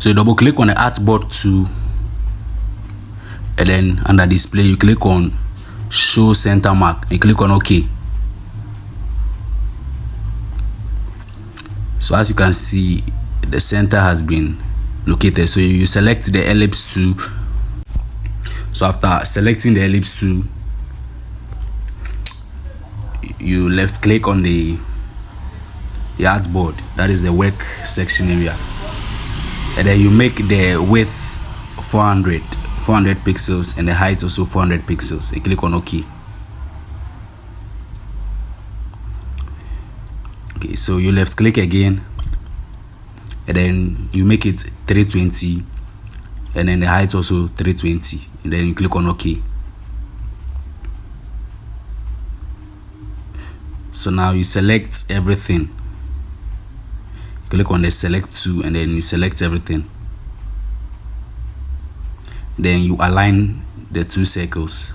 So you double click on the artboard tool, and then under display you click on show center mark and click on OK. So as you can see, the center has been located. So you select the ellipse tool. So after selecting the ellipse tool, you left click on the artboard, that is the work section area, and then you make the width 400 pixels and the height also 400 pixels and click on OK. Okay, so you left click again, and then you make it 320, and then the height also 320, and then you click on OK. So now you select everything. You click on the select tool, and then you select everything. Then you align the two circles.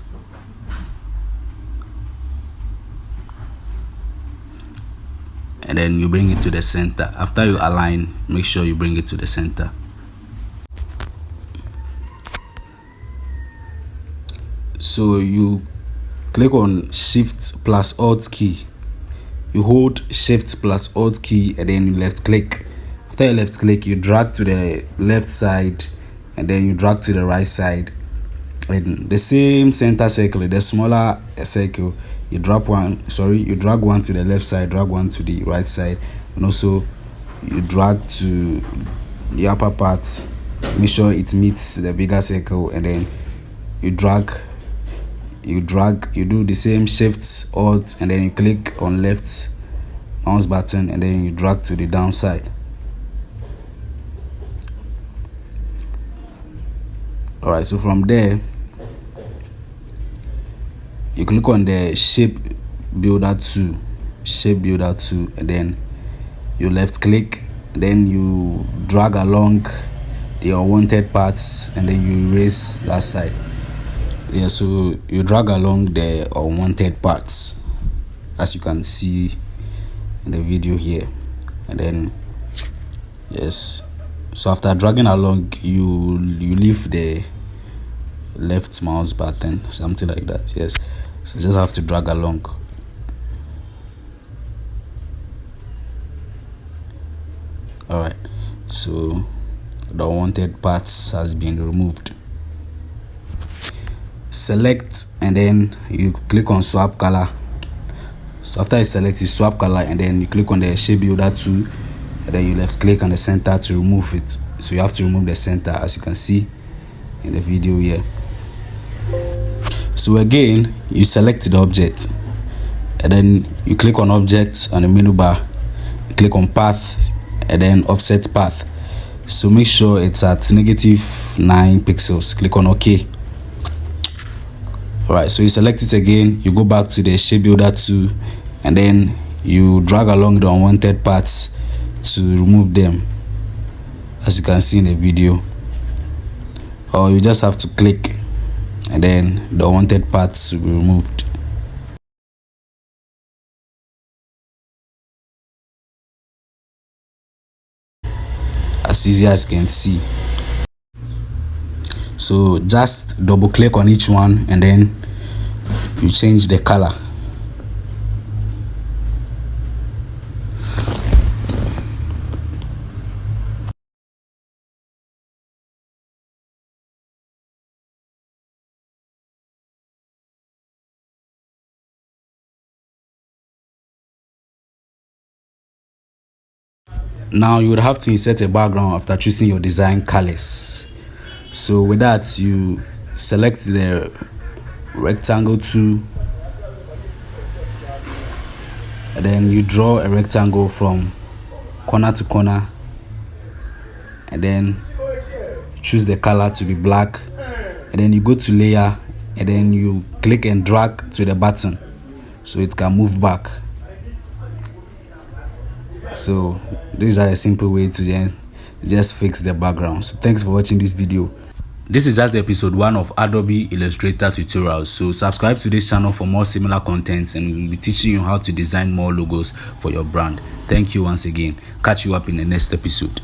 And then you bring it to the center. After you align, make sure you bring it to the center. So you click on Shift plus Alt key. You hold Shift plus Alt key, and then you left click. After you left click, you drag to the left side, and then you drag to the right side. And the same center circle, the smaller circle, you drag one to the left side, drag one to the right side, and also you drag to the upper part, make sure it meets the bigger circle, and then you do the same Shift Alt, and then you click on left mouse button, and then you drag to the downside. Alright, so from there you click on the shape builder tool, and then you left click, then you drag along the unwanted parts, and then you erase that side. Yeah, so you drag along the unwanted parts, as you can see in the video here, and then yes, so after dragging along, you leave the left mouse button, something like that. Yes, so just have to drag along. All right, so the unwanted parts has been removed. Select, and then you click on swap color. So after you select, you swap color, and then you click on the shape builder tool, and then you left click on the center to remove it. So you have to remove the center, as you can see in the video here. So again, you select the object, and then you click on object on the menu bar, click on path, and then offset path. So make sure it's at -9 pixels. Click on OK. Alright, so you select it again, you go back to the shape builder tool, and then you drag along the unwanted parts to remove them, as you can see in the video. Or you just have to click, and then the unwanted parts will be removed. As easy as you can see. So just double click on each one, and then you change the color. Now you would have to insert a background after choosing your design colors. So with that, you select the rectangle tool, and then you draw a rectangle from corner to corner, and then choose the color to be black, and then you go to layer, and then you click and drag to the button so it can move back. So these are a simple way to then just fix the background. So thanks for watching this video. This is just the episode 1 of Adobe Illustrator tutorials. So subscribe to this channel for more similar contents, and we'll be teaching you how to design more logos for your brand. Thank you once again. Catch you up in the next episode.